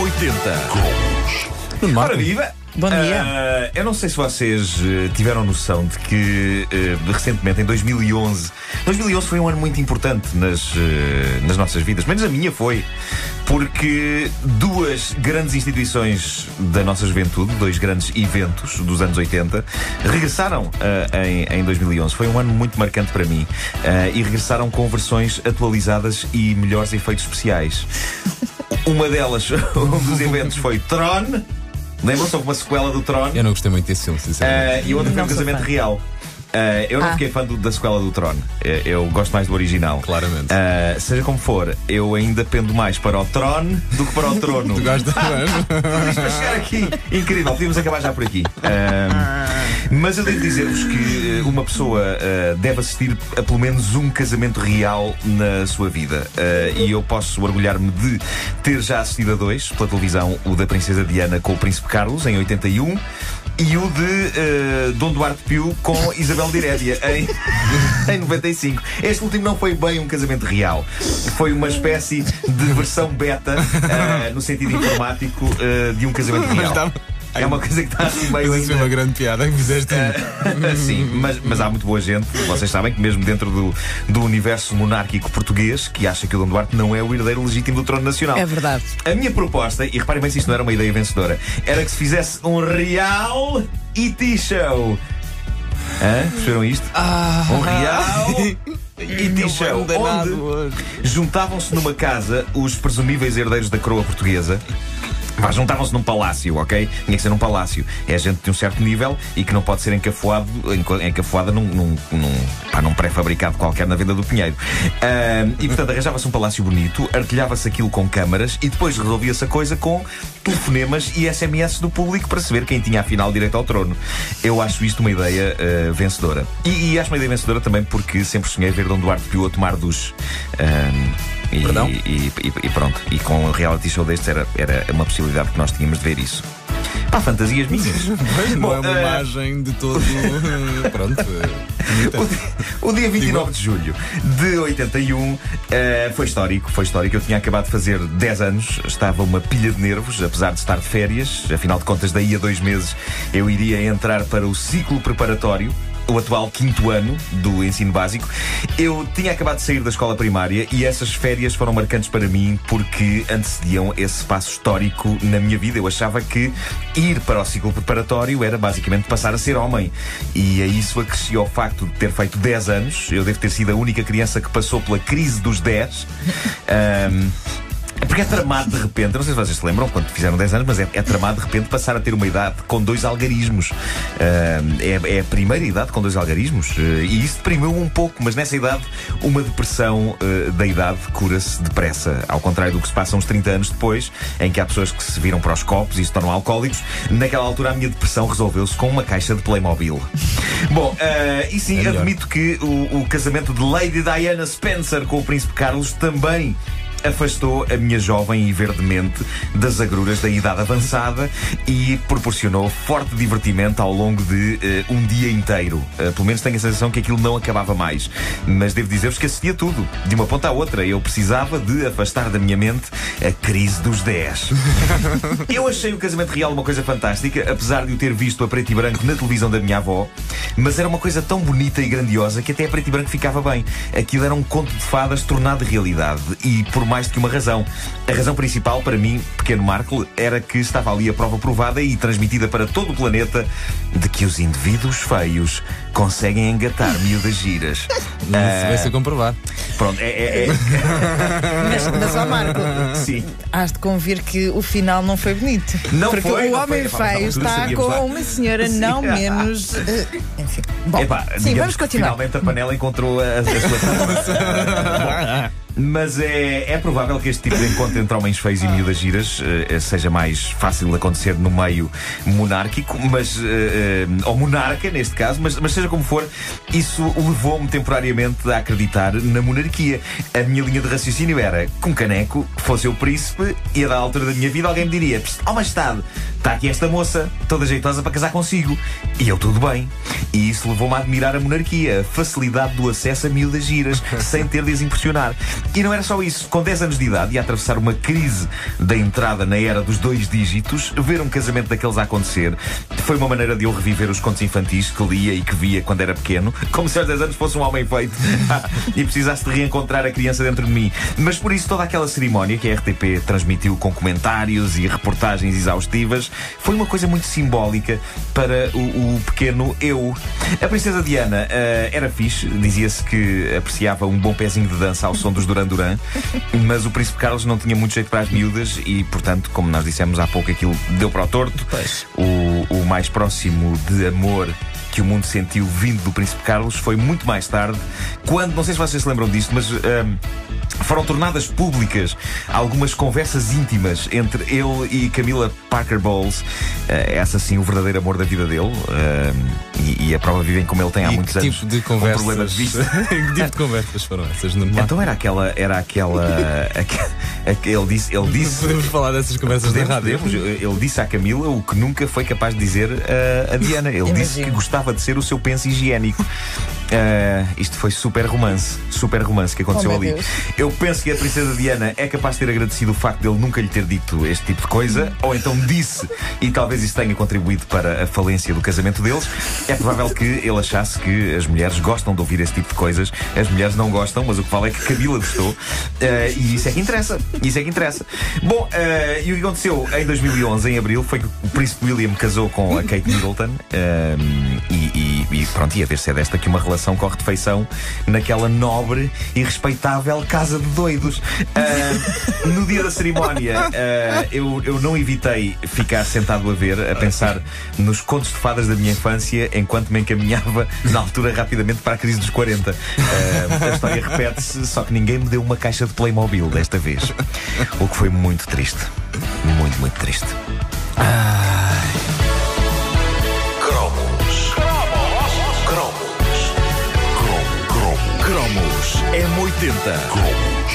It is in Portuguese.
80. Ora viva! Bom dia. Eu não sei se vocês tiveram noção de que recentemente, em 2011 foi um ano muito importante nas nossas vidas, menos a minha foi, porque duas grandes instituições da nossa juventude, dois grandes eventos dos anos 80, regressaram em 2011. Foi um ano muito marcante para mim, e regressaram com versões atualizadas e melhores efeitos especiais. Uma delas, um dos eventos foi Tron. Lembram-se? Houve uma sequela do Tron. Eu não gostei muito desse filme, sinceramente. E outra foi um casamento real. Eu não fiquei fã da sequela do Tron. Eu gosto mais do original. Claramente. Seja como for, eu ainda pendo mais para o Tron do que para o trono. Tu gostas mesmo? Tudo isto para chegar aqui. Incrível, podíamos acabar já por aqui. Mas eu devo dizer-vos que uma pessoa deve assistir a pelo menos um casamento real na sua vida. E eu posso orgulhar-me de ter já assistido a dois pela televisão: o da Princesa Diana com o Príncipe Carlos, em 81, e o de Dom Duarte Pio com Isabel de Herédia em 95. Este último não foi bem um casamento real. Foi uma espécie de versão beta, no sentido informático, de um casamento real. É uma coisa que está assim meio. Mas uma grande piada que fizeste. Sim, mas há muito boa gente. Vocês sabem que mesmo dentro do universo monárquico português, que acha que o Dom Duarte não é o herdeiro legítimo do trono nacional. É verdade. A minha proposta, e reparem bem se isto não era uma ideia vencedora, era que se fizesse um real E.T. show. Perceberam isto? Um real E.T. show, onde juntavam-se numa casa os presumíveis herdeiros da coroa portuguesa. Juntavam-se num palácio, ok? Tinha que ser num palácio. É gente de um certo nível e que não pode ser encafuada num pré-fabricado qualquer na Venda do Pinheiro. E portanto arranjava-se um palácio bonito, artilhava-se aquilo com câmaras e depois resolvia-se a coisa com telefonemas e SMS do público para saber quem tinha afinal direito ao trono. Eu acho isto uma ideia vencedora. E acho uma ideia vencedora também porque sempre sonhei ver Dom Duarte Pio a tomar duche. E pronto, e com um reality show destes era uma possibilidade que nós tínhamos de ver isso. Pá, fantasias minhas. Não é uma imagem de todo. Pronto. O dia 29 de julho de 81 foi histórico. Eu tinha acabado de fazer 10 anos, estava uma pilha de nervos, apesar de estar de férias. Afinal de contas, daí a 2 meses eu iria entrar para o ciclo preparatório, o atual 5º ano do ensino básico. Eu tinha acabado de sair da escola primária e essas férias foram marcantes para mim porque antecediam esse passo histórico na minha vida. Eu achava que ir para o ciclo preparatório era basicamente passar a ser homem. E a isso acrescia o facto de ter feito 10 anos. Eu devo ter sido a única criança que passou pela crise dos 10. Porque é tramado de repente, não sei se vocês se lembram quando fizeram 10 anos, mas é tramado de repente passar a ter uma idade com 2 algarismos. É a primeira idade com 2 algarismos, e isso deprimiu-me um pouco, mas nessa idade uma depressão da idade cura-se depressa, ao contrário do que se passa uns 30 anos depois, em que há pessoas que se viram para os copos e se tornam alcoólicos. Naquela altura a minha depressão resolveu-se com uma caixa de Playmobil. Bom, e sim, admito que o casamento de Lady Diana Spencer com o Príncipe Carlos também afastou a minha jovem e verde mente das agruras da idade avançada e proporcionou forte divertimento ao longo de um dia inteiro. Pelo menos tenho a sensação que aquilo não acabava mais. Mas devo dizer-vos que assistia tudo, de uma ponta à outra. Eu precisava de afastar da minha mente a crise dos 10. Eu achei o casamento real uma coisa fantástica, apesar de o ter visto a preto e branco na televisão da minha avó. Mas era uma coisa tão bonita e grandiosa que até a preto e branco ficava bem. Aquilo era um conto de fadas tornado realidade. E por mais do que uma razão. A razão principal, para mim, pequeno Marco, era que estava ali a prova provada e transmitida para todo o planeta de que os indivíduos feios conseguem engatar miúdas giras. Isso vai ser comprovar. Pronto, Mas ó Marco, sim, has de convir que o final não foi bonito. Não porque foi, o não homem foi. feio está com uma senhora não menos. Enfim. Bom, sim, vamos continuar. Finalmente a panela encontrou a sua taça. Mas é provável que este tipo de encontro entre homens feios e miúdas giras seja mais fácil de acontecer no meio monárquico, ou monarca neste caso, mas seja como for, isso levou-me temporariamente a acreditar na monarquia. A minha linha de raciocínio era: com caneco, fosse eu príncipe, e a da altura da minha vida alguém me diria: oh majestade, está aqui esta moça, toda jeitosa para casar consigo. E eu, tudo bem. E isso levou-me a admirar a monarquia, a facilidade do acesso a miúdas giras, sem ter de as impressionar. E não era só isso. Com 10 anos de idade e a atravessar uma crise da entrada na era dos 2 dígitos, ver um casamento daqueles a acontecer foi uma maneira de eu reviver os contos infantis que lia e que via quando era pequeno, como se aos 10 anos fosse um homem feito e precisasse de reencontrar a criança dentro de mim. Mas por isso toda aquela cerimónia que a RTP transmitiu com comentários e reportagens exaustivas foi uma coisa muito simbólica para o pequeno eu. A princesa Diana era fixe, dizia-se que apreciava um bom pezinho de dança ao som dos Duran Duran, mas o príncipe Carlos não tinha muito jeito para as miúdas e, portanto, como nós dissemos há pouco, aquilo deu para o torto. O mais próximo de amor que o mundo sentiu vindo do príncipe Carlos foi muito mais tarde, quando, não sei se vocês se lembram disto, mas foram tornadas públicas algumas conversas íntimas entre ele e Camilla Parker Bowles. Essa sim, o verdadeiro amor da vida dele, e a prova vivem como ele tem há muitos anos. Tipo de conversas? Um problema de vista. Que tipo de conversas foram essas? Normal? Então era aquela ele disse podemos falar dessas conversas na rádio? Ele disse à Camila o que nunca foi capaz de dizer a Diana. Ele disse que gostava de ser o seu penso higiênico. Isto foi super romance que aconteceu ali. Deus. Eu penso que a princesa Diana é capaz de ter agradecido o facto de ele nunca lhe ter dito este tipo de coisa, ou então disse, e talvez isso tenha contribuído para a falência do casamento deles. É provável que ele achasse que as mulheres gostam de ouvir esse tipo de coisas. As mulheres não gostam, mas o que vale é que Camila gostou. E isso é que interessa. Bom, e o que aconteceu em 2011, em abril, foi que o príncipe William casou com a Kate Middleton. E pronto, ia ver se é desta que uma relação corre de feição naquela nobre e respeitável casa de doidos. No dia da cerimónia, eu não evitei ficar sentado a ver, a pensar nos contos de fadas da minha infância, enquanto me encaminhava na altura rapidamente para a crise dos 40. A história repete-se, só que ninguém me deu uma caixa de Playmobil desta vez, o que foi muito triste. Muito, muito triste. Cromos M80.